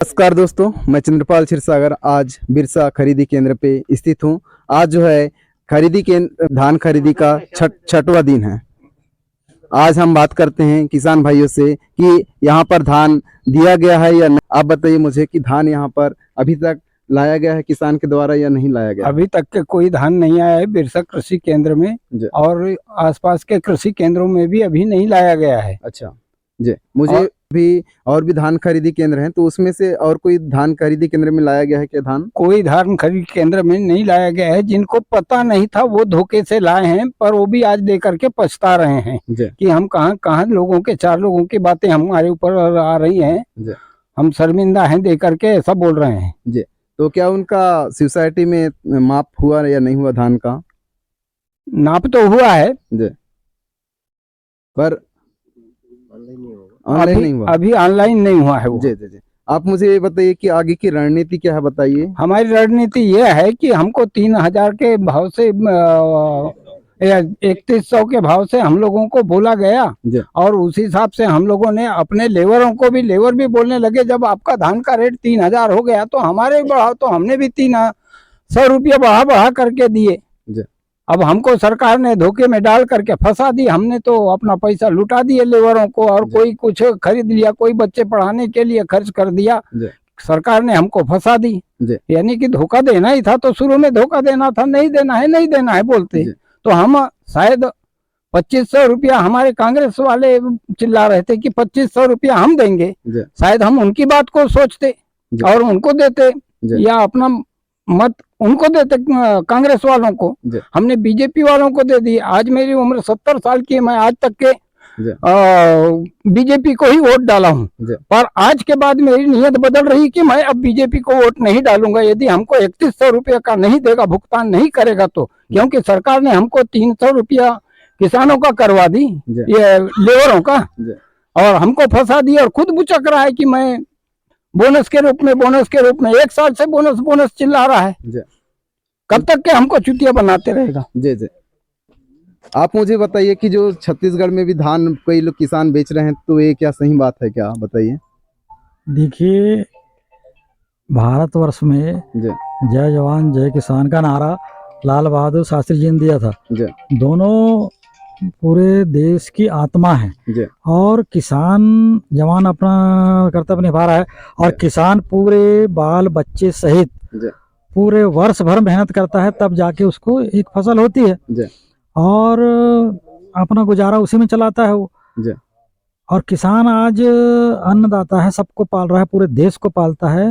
नमस्कार दोस्तों, मैं चंद्रपाल क्षीरसागर आज बिरसा खरीदी केंद्र पे स्थित हूँ। आज जो है खरीदी केंद्र धान खरीदी का छठवां दिन है। आज हम बात करते हैं किसान भाइयों से कि यहाँ पर धान दिया गया है या नहीं। आप बताइए मुझे कि धान यहाँ पर अभी तक लाया गया है किसान के द्वारा या नहीं लाया गया? अभी तक के कोई धान नहीं आया है बिरसा कृषि केंद्र में, और आसपास के कृषि केंद्रों में भी अभी नहीं लाया गया है। अच्छा जी, मुझे भी और भी धान खरीदी केंद्र हैं, तो उसमें से और कोई धान खरीदी केंद्र में लाया गया है क्या धान? कोई धान खरीदी केंद्र में नहीं लाया गया है। जिनको पता नहीं था वो धोखे से लाए हैं, पर वो भी आज लेकर के पछता रहे हैं कि हम कहाँ लोगों के, 4 लोगों की बातें हमारे ऊपर आ रही हैं, हम शर्मिंदा हैं दे करके ऐसा बोल रहे हैं जी। तो क्या उनका सोसाइटी में माप हुआ या नहीं हुआ धान का? नाप तो हुआ है जी, पर ऑनलाइन नहीं हुआ। अभी ऑनलाइन नहीं हुआ है वो। जी जी जी। आप मुझे ये बताइए कि आगे की रणनीति क्या है, बताइए। हमारी रणनीति ये है कि हमको 3000 के भाव से 3100 के भाव से हम लोगों को बोला गया, और उसी हिसाब से हम लोगों ने अपने लेवरों को भी, लेवर भी बोलने लगे जब आपका धान का रेट 3000 हो गया तो हमारे बढ़ाओ, तो हमने भी 300 रुपया बढ़ा करके दिए। अब हमको सरकार ने धोखे में डाल करके फंसा दी, हमने तो अपना पैसा लुटा दिए लेवरों को, और कोई कुछ खरीद लिया, कोई बच्चे पढ़ाने के लिए खर्च कर दिया। सरकार ने हमको फंसा दी, यानी कि धोखा देना ही था। तो शुरू में धोखा देना था, नहीं देना है नहीं देना है बोलते, तो हम शायद 2500 रुपया, हमारे कांग्रेस वाले चिल्ला रहे थे कि 2500 रुपया हम देंगे, शायद हम उनकी बात को सोचते और उनको देते, या अपना मत उनको देते, कांग्रेस वालों को। हमने बीजेपी वालों को दे दी। आज मेरी उम्र 70 साल की है, मैं आज तक के बीजेपी को ही वोट डाला हूँ, पर आज के बाद मेरी नीयत बदल रही कि मैं अब बीजेपी को वोट नहीं डालूंगा यदि हमको 3100 रुपया का नहीं देगा, भुगतान नहीं करेगा तो। क्योंकि सरकार ने हमको 300 रुपया किसानों का करवा दी, ये लेवरों का, और हमको फंसा दी, और खुद बुचक रहा है कि मैं बोनस के रूप में 1 साल से बोनस चिल्ला रहा है। कब तक के हमको चुतिया बनाते रहेगा? जी जी। आप मुझे बताइए कि जो छत्तीसगढ़ में भी धान कई लोग किसान बेच रहे हैं, तो ये क्या सही बात है क्या, बताइए। देखिए, भारतवर्ष में जय जवान जय किसान का नारा लाल बहादुर शास्त्री जी ने दिया था। दोनों पूरे देश की आत्मा है, और किसान जवान अपना कर्तव्य निभा रहा है, और किसान पूरे बाल बच्चे सहित पूरे वर्ष भर मेहनत करता है, तब जाके उसको एक फसल होती है, और अपना गुजारा उसी में चलाता है वो। और किसान आज अन्नदाता है, सबको पाल रहा है, पूरे देश को पालता है।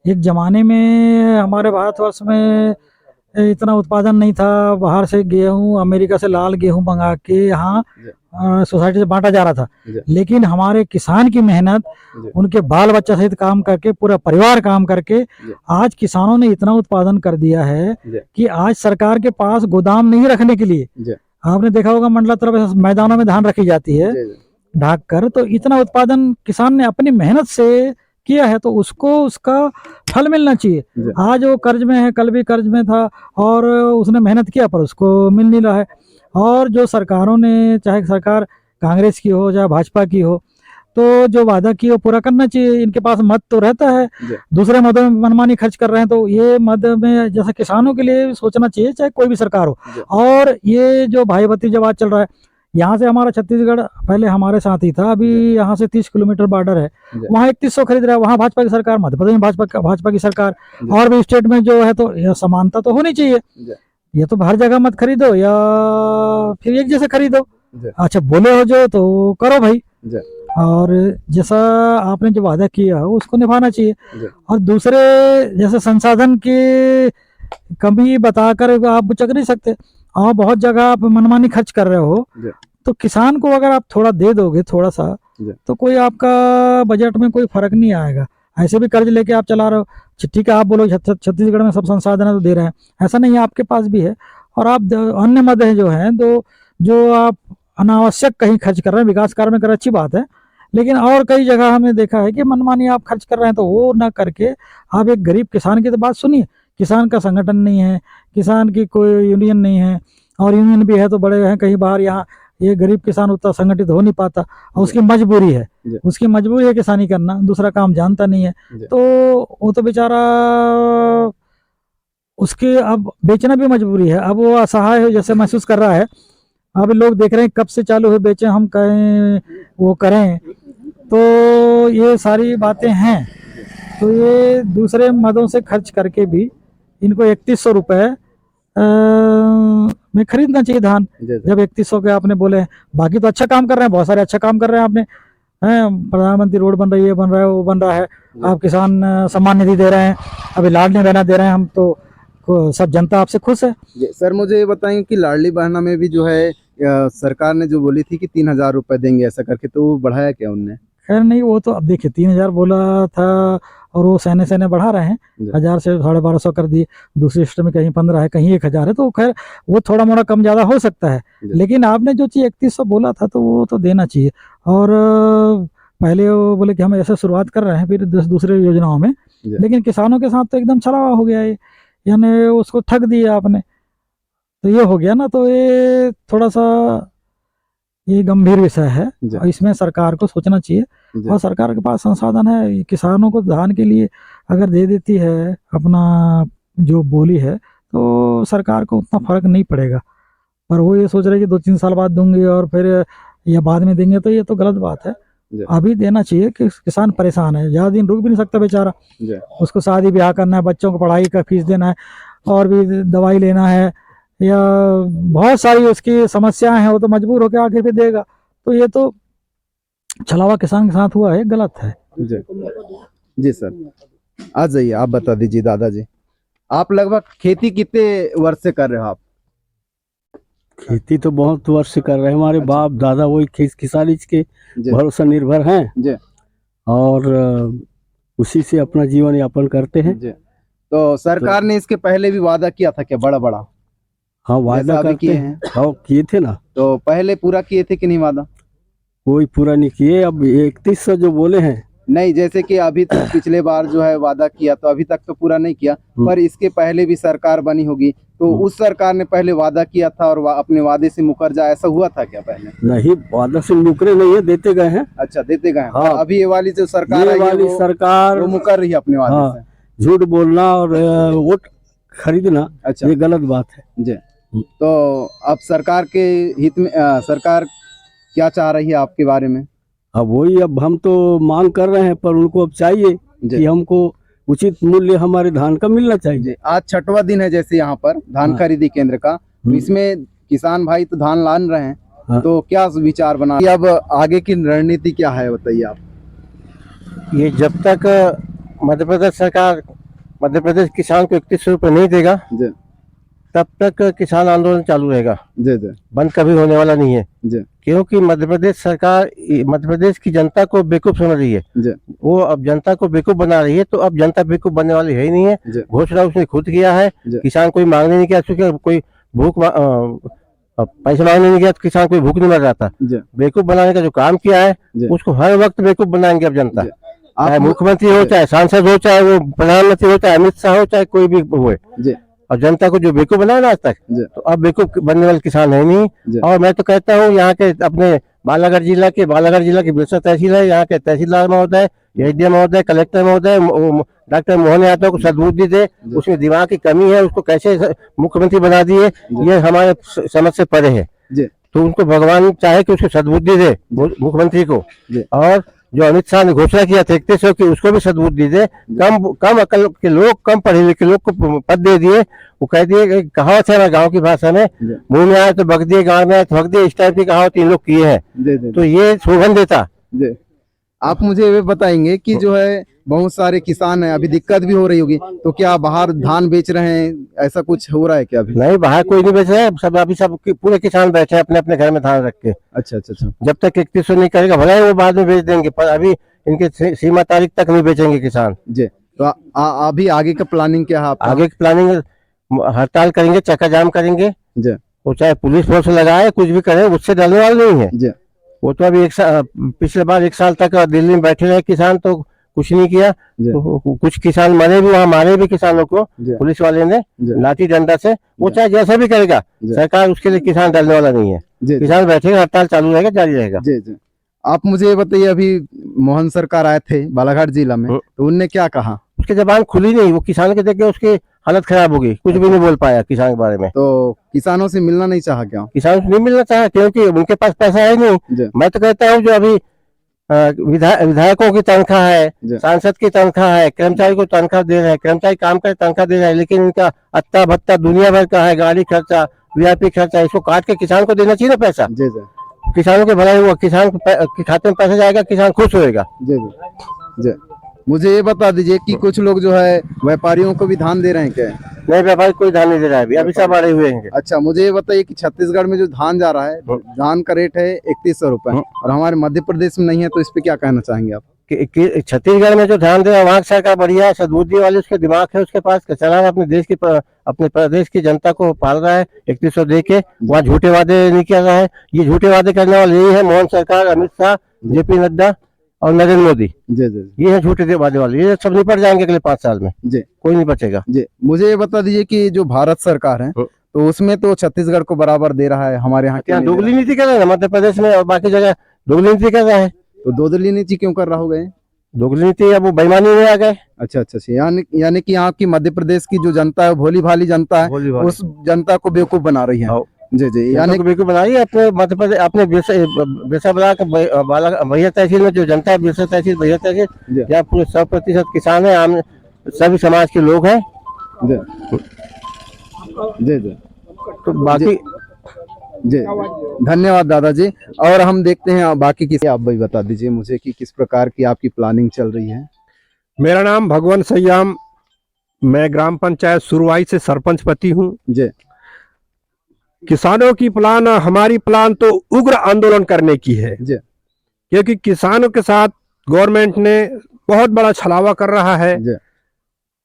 एक जमाने में हमारे भारतवर्ष में इतना उत्पादन नहीं था, बाहर से गेहूं, अमेरिका से लाल गेहूं मंगा के यहाँ सोसाइटी से बांटा जा रहा था। लेकिन हमारे किसान की मेहनत, उनके बाल बच्चा सहित काम करके, पूरा परिवार काम करके आज किसानों ने इतना उत्पादन कर दिया है कि आज सरकार के पास गोदाम नहीं रखने के लिए, आपने देखा होगा मंडला तरफ मैदानों में धान रखी जाती है ढाक कर, तो इतना उत्पादन किसान ने अपनी मेहनत से किया है, तो उसको उसका फल मिलना चाहिए। आज वो कर्ज में है, कल भी कर्ज में था, और उसने मेहनत किया पर उसको मिल नहीं रहा है। और जो सरकारों ने, चाहे सरकार कांग्रेस की हो चाहे भाजपा की हो, तो जो वादा की वो पूरा करना चाहिए। इनके पास मद तो रहता है, दूसरे मदों में मनमानी खर्च कर रहे हैं, तो ये मद में जैसे किसानों के लिए सोचना चाहिए, चाहे कोई भी सरकार हो। और ये जो भाई भतीजावाद चल रहा है, यहाँ से हमारा छत्तीसगढ़ पहले हमारे साथ ही था, अभी यहाँ से 30 किलोमीटर बॉर्डर है, वहाँ 3100 खरीद रहा है, वहाँ भाजपा की सरकार, मध्य प्रदेश में भाजपा की सरकार, और भी स्टेट में जो है, तो यह समानता तो होनी चाहिए। ये तो हर जगह मत खरीदो, या फिर एक जैसे खरीदो। अच्छा, बोले हो जो तो करो भाई, और जैसा आपने जो वादा किया उसको निभाना चाहिए। और दूसरे जैसे संसाधन की कमी बताकर आप बुचक नहीं सकते, और बहुत जगह आप मनमानी खर्च कर रहे हो, तो किसान को अगर आप थोड़ा दे दोगे, थोड़ा सा, तो कोई आपका बजट में कोई फर्क नहीं आएगा। ऐसे भी कर्ज लेके आप चला रहे हो, ठीक है, आप बोलो छत्तीसगढ़ में सब संसाधन है तो दे रहे हैं, ऐसा नहीं है, आपके पास भी है। और आप अन्य मद है जो है, तो जो आप अनावश्यक कहीं खर्च कर रहे हैं, विकास कार्य में कर, अच्छी बात है, लेकिन और कई जगह हमने देखा है कि मनमानी आप खर्च कर रहे हैं, तो वो ना करके आप एक गरीब किसान की तो बात सुनिए। किसान का संगठन नहीं है, किसान की कोई यूनियन नहीं है, और यूनियन भी है तो बड़े हैं कहीं बाहर, यहाँ ये गरीब किसान उतना संगठित हो नहीं पाता और उसकी मजबूरी है, जी। उसकी मजबूरी है किसानी करना, दूसरा काम जानता नहीं है। जी। तो वो तो बेचारा उसके अब बेचना भी मजबूरी है। अब वो असहाय है जैसे महसूस कर रहा है। अब लोग देख रहे हैं कब से चालू हो बेचें, हम कहें वो करें, तो ये सारी बातें हैं। तो ये दूसरे मदों से खर्च करके भी इनको 3100 रुपये में खरीदना चाहिए धान। जी। जब 3100 के आपने बोले, बाकी तो अच्छा काम कर रहे हैं, बहुत सारे अच्छा काम कर रहे हैं आपने, हैं प्रधानमंत्री रोड बन रही है, बन रहा है, वो बन रहा है, आप किसान सम्मान निधि दे रहे हैं, अभी लाडली बहना दे रहे हैं, हम तो सब जनता आपसे खुश है। जी, सर मुझे ये बताएं कि लाडली बहना में भी जो है सरकार ने जो बोली थी कि 3000 रुपए देंगे ऐसा करके, तो वो बढ़ाया क्या उनने? खैर नहीं, वो तो अब देखिए 3000 बोला था और वो सहने सहने बढ़ा रहे हैं, जी। 1000 से 1250 कर दिए। दूसरी सिस्टम में कहीं 15 है, कहीं 1000 है, तो खैर वो थोड़ा मोड़ा कम ज़्यादा हो सकता है। जी। लेकिन आपने जो चीज़ 3100 बोला था तो वो तो देना चाहिए। और पहले वो बोले कि हम ऐसे शुरुआत कर रहे हैं, फिर दूसरे योजनाओं में, जी। लेकिन किसानों के साथ तो एकदम छलावा हो गया ये, यानी उसको ठग दिया आपने, तो ये हो गया ना। तो ये थोड़ा सा ये गंभीर विषय है जी। और इसमें सरकार को सोचना चाहिए। जी। और सरकार के पास संसाधन है, किसानों को धान के लिए अगर दे देती है अपना जो बोली है, तो सरकार को उतना फर्क नहीं पड़ेगा। पर वो ये सोच रहे कि 2-3 साल बाद दूंगी और फिर या बाद में देंगे, तो ये तो गलत बात है। जी। अभी देना चाहिए कि किसान परेशान है, ज़्यादा दिन रुक भी नहीं सकता बेचारा। जी। उसको शादी ब्याह करना है, बच्चों को पढ़ाई का फीस देना है, और भी दवाई लेना है, या बहुत सारी उसकी समस्याएं हैं, वो तो मजबूर होकर आखिर पे देगा। तो ये तो छलावा किसान के साथ हुआ है, गलत है। जी। जी सर, आ जाइए, आप बता दीजिए दादाजी, आप लगभग खेती कितने वर्ष से कर रहे हो आप? खेती तो बहुत वर्ष से कर रहे हैं, हमारे अच्छा। बाप दादा वही किसानी के जी। भरोसा निर्भर हैं जी। और उसी से अपना जीवन यापन करते हैं। जी। तो सरकार ने इसके पहले भी वादा किया था क्या, बड़ा बड़ा? हाँ, वादा जैसा अभी करते किए हैं। हाँ, किए थे ना, तो पहले पूरा किए थे कि नहीं वादा? कोई पूरा नहीं किए। अब 3100 जो बोले हैं, नहीं, जैसे कि अभी तक पिछले बार जो है वादा किया, तो अभी तक तो पूरा नहीं किया, पर इसके पहले भी सरकार बनी होगी, तो उस सरकार ने पहले वादा किया था और अपने वादे से मुकर जाए, ऐसा हुआ था क्या पहले? नहीं, वादा से मुकरे नहीं है, देते गए हैं। अच्छा, देते गए हैं। हाँ। अभी ये वाली जो सरकार ये आई है, वाली सरकार वो मुकर रही है अपने वादे हाँ, से। झूठ बोलना और वोट खरीदना, अच्छा ये गलत बात है। जी। तो अब सरकार के हित में सरकार क्या चाह रही है आपके बारे में? अब वही, अब हम तो मांग कर रहे हैं, पर उनको अब चाहिए कि हमको उचित मूल्य हमारे धान का मिलना चाहिए। जी। आज 6वां दिन है जैसे यहाँ पर धान हाँ। खरीदी केंद्र का, तो इसमें किसान भाई तो धान लान रहे हैं, हाँ। तो क्या विचार बना, अब आगे की रणनीति क्या है बताइए आप? ये जब तक मध्य प्रदेश सरकार मध्य प्रदेश किसान को 3100 रुपये नहीं देगा, जी। तब तक किसान आंदोलन चालू रहेगा, जी। जी। बंद कभी होने वाला नहीं है। जी। क्योंकि मध्य प्रदेश सरकार मध्य प्रदेश की जनता को बेवकूफ समझ रही है। जी। वो अब जनता को बेवकूफ बना रही है, तो अब जनता बेवकूफ बनने वाली है ही नहीं है। जी। घोषणा उसने खुद किया है, जी। किसान कोई मांगने नहीं किया, क्योंकि कोई पैसे मांगने नहीं गया तो किसान कोई भूख नहीं मर जाता। जी। बेवकूफ बनाने का जो काम किया है, जी। उसको हर वक्त बेवकूफ बनाएंगे अब जनता। जी। चाहे आप मुख्यमंत्री हो, चाहे सांसद हो, चाहे वो प्रधानमंत्री हो, चाहे अमित शाह हो, चाहे कोई भी हुए, जी। और जनता को जो बेवकूफ बनाया ना आज तक, जी। तो अब बेवकूफ बनने वाले किसान है जी। नहीं। और मैं तो कहता हूँ यहाँ के अपने बालाघाट जिला की बिरसा तहसील है, यहाँ के तहसीलदार महोदय, एसडीएम महोदय, कलेक्टर महोदय, डॉक्टर मोहन यादव को सद्बुद्धि दे। उसमें दिमाग की कमी है, उसको कैसे मुख्यमंत्री बना दिए, ये हमारे समझ से परे है। जी। तो उनको भगवान चाहे कि उसको सद्बुद्धि दे मुख्यमंत्री को, और जो अमित शाह ने घोषणा किया था 3100 की, उसको भी सद्बुद्धि दे। कम अकल के लोग, कम पढ़े लिखे लोग को पद दे दिए। वो कह दिए, कहावत है ना गांव की भाषा में, मुंह में आए तो बक दिए, गाँव में आए तो भग दिए, इस टाइप की कहावत इन लोग किए हैं। जी। तो ये शोभन देता। जी। आप मुझे ये बताएंगे कि जो है बहुत सारे किसान हैं, अभी दिक्कत भी हो रही होगी, तो क्या बाहर धान बेच रहे हैं, ऐसा कुछ हो रहा है क्या अभी? नहीं, बाहर कोई नहीं बेच रहा है, सब अभी सब पूरे किसान बैठे हैं अपने अपने घर में धान रख के। अच्छा अच्छा अच्छा। जब तक 3100 नहीं करेगा, भले ही वो बाद में बेच देंगे, पर अभी इनके सीमा तारीख तक नहीं बेचेंगे किसान। जी। तो अभी आगे का प्लानिंग क्या है आपका? आगे की प्लानिंग, हड़ताल करेंगे, चक्का जाम करेंगे। जी। वो चाहे पुलिस फोर्स लगाए, कुछ भी करे, उससे डरने वाले नहीं है। जी। वो तो अभी पिछले बार 1 साल तक दिल्ली में बैठे रहे किसान, तो कुछ नहीं किया। जी। कुछ किसान मरे भी, वहाँ मारे भी किसानों को जी। पुलिस वाले ने जी। लाठी डंडा से। वो जी। चाहे जैसा भी करेगा, जी। सरकार उसके लिए किसान डरने वाला नहीं है। जी जी किसान बैठेगा, हड़ताल चालू रहेगा, जारी रहेगा। जी जी। आप मुझे ये बताइए, अभी मोहन सरकार आए थे बालाघाट जिला में, तो उनने क्या कहा? उसकी जबान खुली नहीं, वो किसान के देख के उसकी हालत खराब हो गई, कुछ भी नहीं बोल पाया किसान के बारे में। तो किसानों से मिलना नहीं चाहा क्या? किसान से नहीं मिलना चाहा क्योंकि उनके पास पैसा है जी। नहीं। मैं तो कहता हूँ जो अभी विधायकों की तनख्वाह जी। है, सांसद की तनख्वाह है, कर्मचारी को तनख्वाह दे रहे हैं, कर्मचारी काम करे तनख्वाह दे रहे हैं, लेकिन इनका अत्ता भत्ता दुनिया भर का है, गाड़ी खर्चा, वीआईपी खर्चा, इसको काट के किसान को देना चाहिए ना पैसा। जी जी किसानों के भलाई हुआ, किसान के खाते में पैसा जाएगा, किसान खुश होएगा। जी जी जी। मुझे ये बता दीजिए कि कुछ लोग जो है व्यापारियों को भी धान दे रहे हैं क्या? नहीं, व्यापारी कोई धान नहीं दे रहा है, अभी सब बढ़े हुए हैं। अच्छा, मुझे ये बताइए कि छत्तीसगढ़ में जो धान जा रहा है, धान का रेट है 3100 रुपए, और हमारे मध्य प्रदेश में नहीं है, तो इस पे क्या कहना चाहेंगे आप? छत्तीसगढ़ में जो धान दे रहा है वहाँ की सरकार बढ़िया है, सद्बुद्धि वाली उसके दिमाग है, उसके पास चला है, अपने प्रदेश की जनता को पाल रहा है 3100 दे के। वहाँ झूठे वादे नहीं कर रहा है। ये झूठे वादे करने वाले यही है मोहन सरकार, अमित शाह, जेपी नड्डा और नरेंद्र मोदी। जी जी ये है झूठे वादे वाले, ये सब निपट जाएंगे अगले 5 साल में। जी। कोई नहीं बचेगा। जी। मुझे ये बता दीजिए कि जो भारत सरकार है, तो उसमें तो छत्तीसगढ़ को बराबर दे रहा है, हमारे यहाँ क्या क्यों नहीं दे दोगली नीति कर रहा है मध्य प्रदेश में और बाकी जगह दोगली नीति कर रहा है? रहा? तो दोगली नीति क्यों कर रहा होगा? दोगली नीति अब वो बेईमानी में आ गए। अच्छा अच्छा अच्छा, यानी कि यहाँ की मध्य प्रदेश की जो जनता है, भोली भाली जनता है, उस जनता को बेवकूफ बना रही है। जी जी। यानी कि बिल्कुल बनाइए अपने मध्य प्रदेश, अपने बिरसा बला के भैया तहसील में जो जनता है, बिरसा तहसील भैया तहसील, यहाँ पूरे 100% किसान है, आम सभी समाज के लोग हैं। जी जी जी। तो बाकी जी धन्यवाद दादाजी। और हम देखते हैं बाकी किसी, आप भी बता दीजिए मुझे कि किस प्रकार की आपकी प्लानिंग चल रही है। मेरा नाम भगवान सयाम, मैं ग्राम पंचायत सुरवाई से सरपंच पति हूँ। जी। किसानों की प्लान, हमारी प्लान तो उग्र आंदोलन करने की है, जी। क्योंकि किसानों के साथ गवर्नमेंट ने बहुत बड़ा छलावा कर रहा है। जी।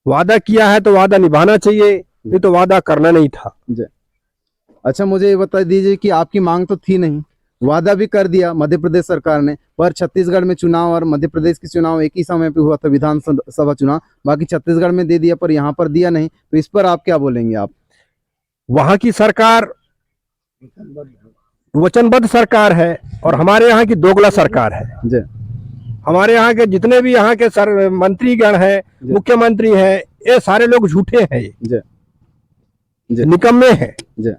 वादा किया है तो वादा निभाना चाहिए, नहीं तो वादा करना नहीं था। जी। अच्छा, मुझे ये बता दीजिए कि आपकी मांग तो थी नहीं, वादा भी कर दिया मध्य प्रदेश सरकार ने, पर छत्तीसगढ़ में चुनाव और मध्य प्रदेश की चुनाव एक ही समय पे हुआ था, विधानसभा चुनाव, बाकी छत्तीसगढ़ में दे दिया पर यहाँ पर दिया नहीं, तो इस पर आप क्या बोलेंगे? आप वहां की सरकार वचनबद्ध सरकार है और हमारे यहाँ की दोगला सरकार है। जी। हमारे यहाँ के जितने भी यहाँ के सर मंत्रीगण हैं, मुख्यमंत्री हैं, ये सारे लोग झूठे हैं, जी। जी। निकम्मे हैं। जी।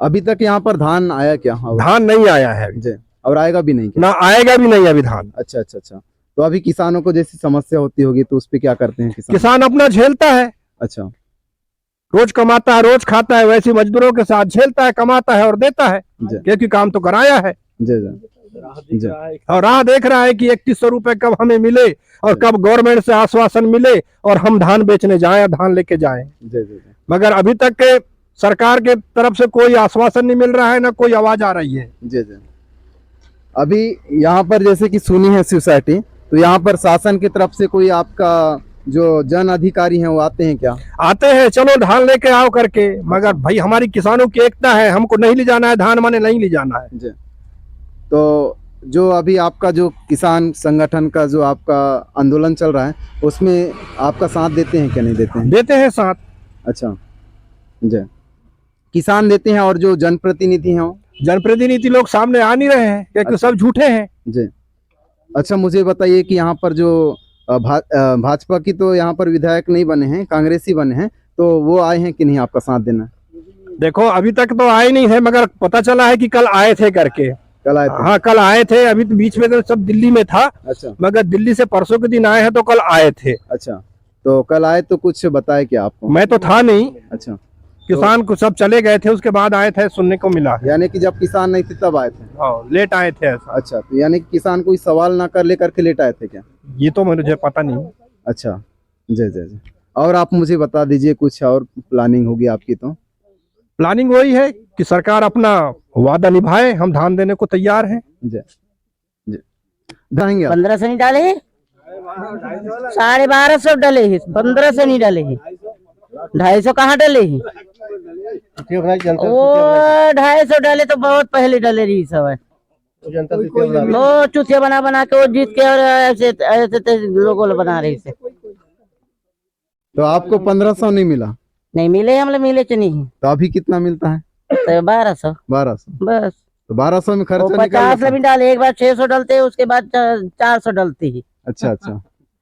अभी तक यहाँ पर धान आया क्या? धान नहीं आया है जी। और आएगा भी नहीं क्या? ना आएगा भी नहीं अभी धान। अच्छा अच्छा अच्छा। तो अभी किसानों को जैसी समस्या होती होगी तो उस पे क्या करते हैं किसान अपना झेलता है। अच्छा। रोज कमाता है, रोज खाता है, वैसे मजदूरों के साथ झेलता है, कमाता है और देता है, क्योंकि काम तो कराया है। जी जी जी। और राह देख रहा है कि 3100 रुपए कब हमें मिले और कब गवर्नमेंट से आश्वासन मिले और हम धान बेचने जाएं, धान लेके जाएं। जी जी। मगर अभी तक के सरकार के तरफ से कोई आश्वासन नहीं मिल रहा है, ना कोई आवाज आ रही है। जी जी। अभी यहाँ पर जैसे कि सुनी है सोसाइटी, तो यहाँ पर शासन की तरफ से कोई आपका जो जन अधिकारी हैं वो आते हैं क्या? आते हैं, चलो धान लेके आओ करके, मगर भाई हमारी किसानों की एकता है, हमको नहीं ले जाना है धान, माने नहीं ले जाना है। जी। तो जो अभी आपका जो किसान संगठन का जो आपका आंदोलन चल रहा है, उसमें आपका साथ देते हैं क्या? नहीं देते हैं? देते हैं साथ। अच्छा जी। किसान देते हैं और जो जनप्रतिनिधि हैं, जनप्रतिनिधि लोग सामने आ नहीं रहे हैं क्योंकि सब झूठे हैं। जी। अच्छा, मुझे बताइए कि यहाँ पर जो भाजपा की तो यहाँ पर विधायक नहीं बने हैं, कांग्रेसी बने हैं, तो वो आए हैं कि नहीं आपका साथ देना? देखो अभी तक तो आए नहीं है, मगर पता चला है कि कल आए थे करके। कल आए थे? हाँ कल आए थे, अभी तो बीच में तो सब दिल्ली में था। अच्छा। मगर दिल्ली से परसों के दिन आए हैं, तो कल आए थे। अच्छा, तो कल आए तो कुछ बताए क्या आपको? मैं तो था नहीं। अच्छा। किसान को सब चले गए थे, उसके बाद आए थे, सुनने को मिला। यानी कि जब किसान नहीं थे तब आए थे? लेट आए थे ऐसा। अच्छा, तो यानी कि किसान कोई सवाल ना कर लेकर के लेट आए थे क्या? ये तो मुझे पता नहीं। अच्छा जी जी जी। और आप मुझे बता दीजिए कुछ और प्लानिंग होगी आपकी? तो प्लानिंग वही है कि सरकार अपना वादा निभाए, हम धान देने को तैयार हैं। जी जी। देंगे 1500 नहीं डाले हैं, 1250 डाले हैं, 1500 नहीं डाले हैं, 250 कहाँ डाले हैं? वो 250 डाले तो बहुत पहले डाले रही सब है। वो चूतिया बना बना के वो जीत के और ऐसे ऐसे लोगों को बना रही से। तो आपको 1500 नहीं मिला, नहीं मिले, हम लोग मिले नहीं। तो अभी कितना मिलता है? तो 1200 1200। बस। तो 1200 में वो खर्चा 50 निकल भी डाले, एक बार 600 डलते हैं, उसके बाद 400 डलते ही। अच्छा अच्छा।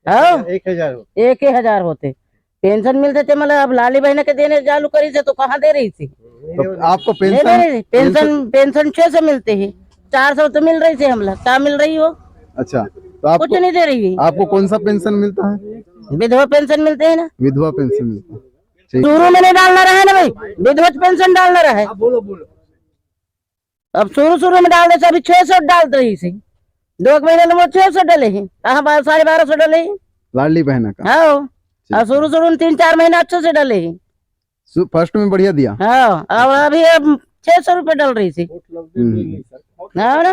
हाँ, 1,000 होते पेंशन मिलते थे। मतलब अब लाली बहन के देने चालू करी से तो कहाँ दे रही थी? तो आपको नहीं दे पेंशन? रही थी। पेंशन 600 मिलते ही, 400 तो मिल रही थी। हम लोग क्या मिल रही हो? अच्छा, तो आपको कुछ नहीं दे रही है। आपको कौन सा पेंशन मिलता है? विधवा पेंशन मिलते है ना। विधवा पेंशन मिलता है। ठीक। शुरू में नहीं डालना रहा है ना भाई, विधवा पेंशन डालना रहा है। अब शुरू में डाल दे, अभी 600 डाल रही थी। 2 महीने में 600 डले ही, कहाँ 1250 डले ही। लाडली बहना का। हाँ, और शुरू में 3-4 महीने अच्छे से डले ही। फर्स्ट में बढ़िया दिया। हाँ, अब अभी 600 रुपए डल रही थी। हाँ ना,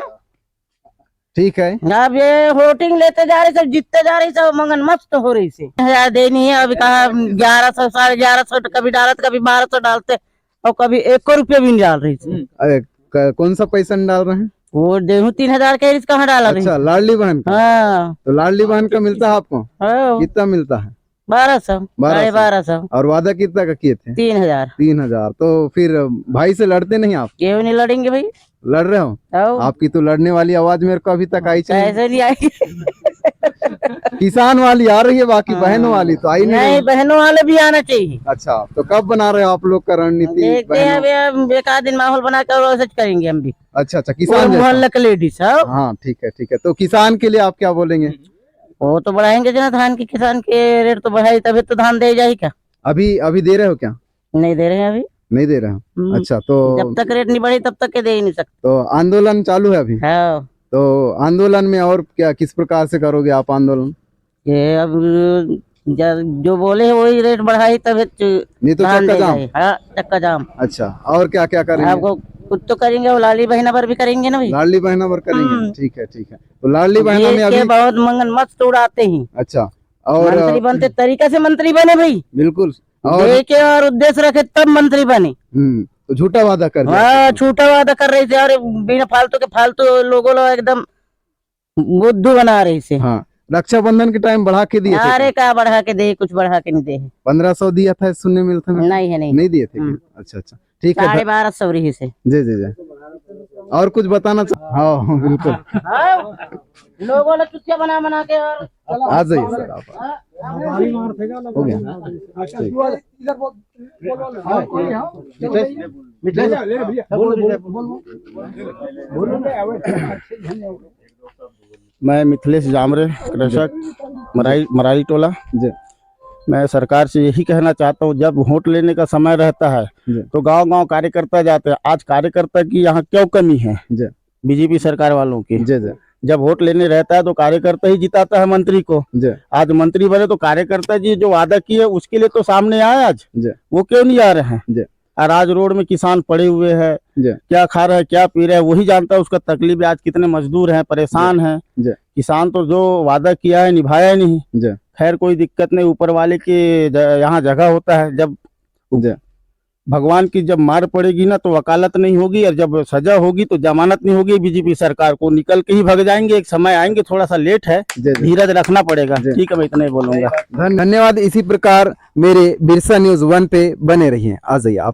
ठीक है। अब ये वोटिंग लेते जा रही, सब जीतते जा रही, सब मंगन मस्त हो रही से। 1000 देनी है, अभी कहा 1100 1150 कभी डालते, कभी 1200 डालते, और कभी 1 रुपया भी नहीं डाल रही थी। अरे कौन सा पैसा डाल रहे हैं? वो देहू 3000 के कहाँ डाला रही? अच्छा, लाडली बहन का। हाँ, तो लाडली बहन का मिलता है आपको? हाँ, कितना मिलता है? 1200 1250। और वादा कितना का किए थे? 3000। 3000। तो फिर भाई से लड़ते नहीं आप? क्यों नहीं लड़ेंगे भाई? लड़ रहे हो? आओ, आपकी तो लड़ने वाली आवाज मेरे को अभी तक आई चाहिए। ऐसे नहीं आई। किसान वाली आ रही है, बाकी बहनों वाली तो आई नहीं नहीं, रही। बहनों वाले भी आना चाहिए। अच्छा, तो कब बना रहे हो आप लोग का रणनीति? देखते हैं, अभी एक आध दिन माहौल बना कर और ऐसे करेंगे हम भी। अच्छा अच्छा, किसान जैसा। मोहल्ले के लेडीज। हाँ ठीक है ठीक है। तो किसान के लिए आप क्या बोलेंगे? वो तो बढ़ाएंगे ना धान की, किसान के रेट तो बढ़ाई तभी तो धान दे जाए क्या? अभी दे रहे हो क्या? नहीं दे रहे हैं अभी। नहीं दे रहे हो? अच्छा, तो जब तक रेट नहीं बढ़ी तब तक के दे ही नहीं सकते। तो आंदोलन चालू है अभी? हाँ, तो आंदोलन में और क्या, किस प्रकार से करोगे आप आंदोलन? ये अब जो बोले वही रेट बढ़ाई तभी नहीं तो धान चक्का दे जाम? जाए। हाँ, चक्का जाम। अच्छा, और क्या क्या करेंगे? आपको कुछ तो करेंगे, वो लाली बहना पर भी करेंगे ना भाई। लाडली बहना पर करेंगे। ठीक है ठीक है। तो लाडली बहना में ये अभी के बहुत मंगन मस्त उड़ाते ही। अच्छा, और मंत्री बनते तरीका से मंत्री बने भाई, बिल्कुल। और देखे और उद्देश्य रखे तब मंत्री बने। तो झूठा वादा कर दिया। हाँ, छूटा वादा कर रही थी और बिना फालतू के फालतू लोगों लोग एकदम बुद्धू बना रही से। हाँ, रक्षाबंधन के टाइम बढ़ा के दिए थे। अरे क्या बढ़ा के दे, कुछ बढ़ा के नहीं दे। 1500 दिया था, सुनने में मिलता है। नहीं है, नहीं नहीं दिए थे क्या? अच्छा अच्छा, ठीक है। 1250 रही से। जी जी जी। और कुछ बताना हाँ बिल्कुल। लोगों ने चुतिया बना बना के और आ जाइए सर आप। हो गया। मैं मिथिलेश जामरे, कृषक, मराई टोला। जी मैं सरकार से यही कहना चाहता हूँ, जब वोट लेने का समय रहता है तो गांव-गांव कार्यकर्ता जाते हैं। आज कार्यकर्ता की यहाँ क्यों कमी है? जी बीजेपी सरकार वालों की। जी जी जब वोट लेने रहता है तो कार्यकर्ता ही जिताता है मंत्री को। जी आज मंत्री बने तो कार्यकर्ता जी जो वादा किए उसके लिए तो सामने आए, आज जी वो क्यों नहीं आ रहे हैं? जी और आज रोड में किसान पड़े हुए हैं, जी क्या खा रहे हैं क्या पी रहे हैं वही जानता है, उसका तकलीफ है। आज कितने मजदूर हैं, परेशान हैं। जी किसान तो जो वादा किया है निभाया ही नहीं। जी खैर कोई दिक्कत नहीं, ऊपर वाले के यहाँ जगह होता है। जब जी भगवान की जब मार पड़ेगी ना तो वकालत नहीं होगी, और जब सजा होगी तो जमानत नहीं होगी। बीजेपी सरकार को निकल के ही भग जाएंगे, एक समय आएंगे, थोड़ा सा लेट है, जी जी। धीरज रखना पड़ेगा। जी। ठीक है, मैं इतना ही बोलूंगा। धन्यवाद। इसी प्रकार मेरे बिरसा न्यूज 1 पे बने रहिए। आ जाइए आप।